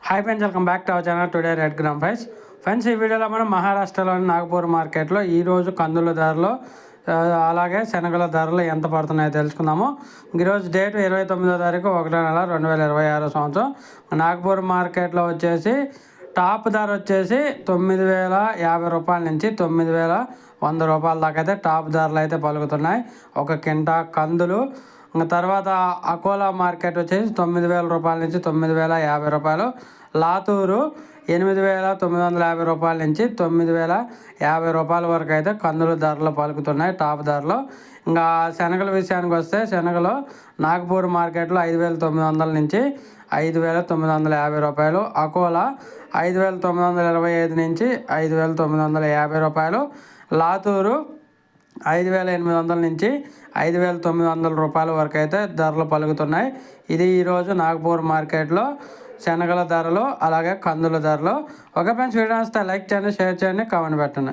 Hi friends, welcome back to our channel. Today red gram price. Friends, ఈ వీడియోలో మనం మహారాష్ట్రలోని నాగపూర్ మార్కెట్లో ఈరోజు కందుల ధరలు అలాగే శనగల ధరలు ఎంత పడుతున్నాయో తెలుసుకుందాము. ఈరోజు డేట్ 29వ తారీఖు 1వ నెల 2026 సంవత్సరం. నాగపూర్ మార్కెట్లో వచ్చేసి టాప్ ధర వచ్చేసి 9,050 రూపాయల నుంచి 9,100 రూపాయల దాకా అయితే టాప్ ధరలు అయితే పలుకుతున్నాయి ఒక కింటా కందులు. ఇంకా తర్వాత అకోలా మార్కెట్ వచ్చేసి 9,000 రూపాయల నుంచి 9,050 రూపాయలు. లాతూరు 8,950 రూపాయల నుంచి 9,050 రూపాయల వరకు అయితే కందుల ధరలు పలుకుతున్నాయి టాప్ ధరలు. ఇంకా శనగల విషయానికి వస్తే శనగలు నాగపూర్ మార్కెట్లో 5,900 నుంచి 5,950 రూపాయలు. అకోలా 5,925 నుంచి 5,950 రూపాయలు. లాతూరు 5,800 నుంచి 5,900 రూపాయల వరకు అయితే ధరలు పలుకుతున్నాయి. ఇది ఈరోజు నాగపూర్ మార్కెట్లో శనగల ధరలు అలాగే కందుల ధరలు. ఓకే ఫ్రెండ్స్, వీడియో నచ్చితే లైక్ చేయండి, షేర్ చేయండి, కామెంట్ పెట్టండి.